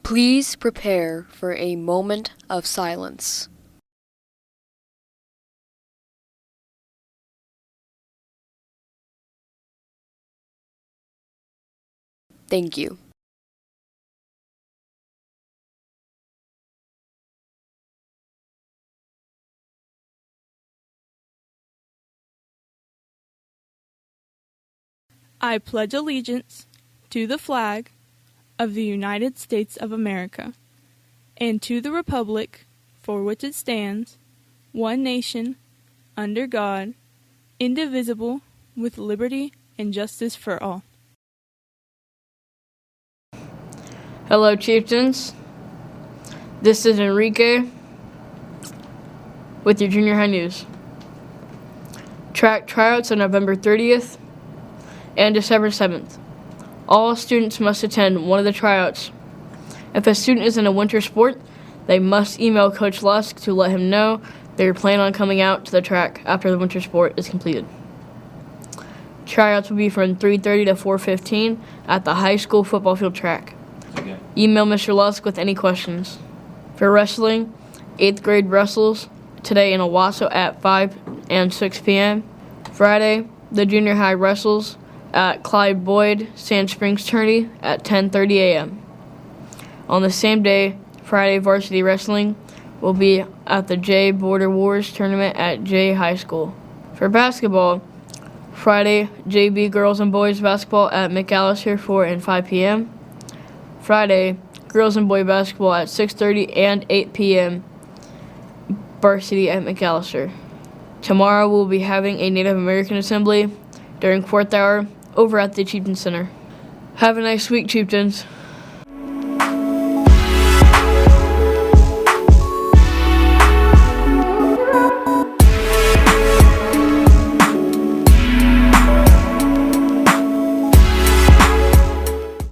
Please prepare for a moment of silence. Thank you. I pledge allegiance to the flag of the United States of America and to the republic for which it stands, one nation, under God, indivisible, with liberty and justice for all. Hello, Chieftains. This is Enrique with your junior high news. Track tryouts on November 30th and December 7th. All students must attend one of the tryouts. If a student is in a winter sport, they must email Coach Lusk to let him know they plan on coming out to the track after the winter sport is completed. Tryouts will be from 3:30 to 4:15 at the high school football field track. Okay. Email Mr. Lusk with any questions. For wrestling, 8th grade wrestles today in Owasso at 5 and 6 p.m. Friday, the junior high wrestles at Clyde Boyd Sand Springs Tourney at 10:30 a.m. On the same day, Friday varsity wrestling will be at the J Border Wars tournament at J High School. For basketball, Friday, JV girls and boys basketball at McAllister 4 and 5 p.m. Friday, girls and boy basketball at 6:30 and 8 p.m. varsity at McAllister. Tomorrow we'll be having a Native American assembly during 4th hour over at the Chieftains Center. Have a nice week, Chieftains.